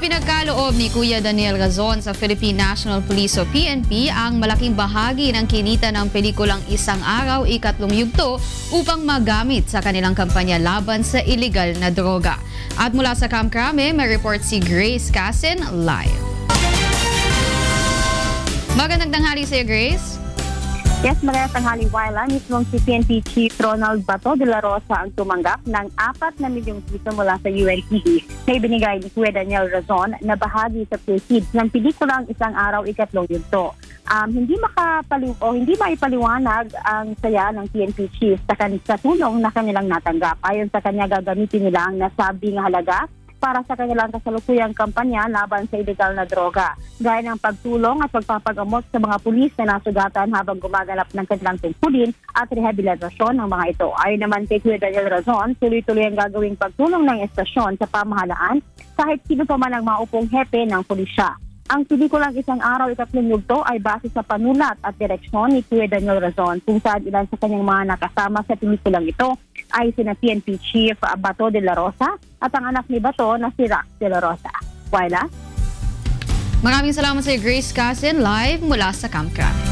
Ipinagkaloob ni Kuya Daniel Razon sa Philippine National Police o PNP ang malaking bahagi ng kinita ng pelikulang Isang Araw, Ikatlong Yugto upang magamit sa kanilang kampanya laban sa iligal na droga. At mula sa Camp Crame, may report si Grace Casin live. Magandang tanghali sa iyo, Grace. Yes, magandang tanghali, Wyla. Mismong si PNP Chief Ronald Bato de la Rosa ang tumanggap ng 4 na milyong piso mula sa UNTD na ibinigay ni Kuya Daniel Razon na bahagi sa proceeds ng pelikulang Isang Araw, Ikatlong Yugto. Hindi maipaliwanag ang saya ng PNP Chief sa tulong na kanilang natanggap. Ayon sa kanya, gagamitin nila ang nasabing halaga para sa kanilang kasalukuyang kampanya laban sa illegal na droga, gaya ng pagtulong at pagpapagamot sa mga pulis na nasugatan habang gumaganap ng kanilang tungkulin at rehabilitasyon ng mga ito. Ayon naman kay Kuya Daniel Razon, tuloy-tuloy ang gagawing pagtulong ng estasyon sa pamahalaan kahit sino pa man ang maupong hepe ng pulisya. Ang pelikulang Isang Araw, Ikatlong Yugto ay base sa panulat at direksyon ni Kuya Daniel Razon, kung saan ilan sa kanyang mga nakasama sa pelikulang ito ay sina PNP Chief Bato de la Rosa at ang anak ni Bato na si Rax de la Rosa. Wyla? Maraming salamat sa iyo, Grace Casin, live mula sa Camp Crame.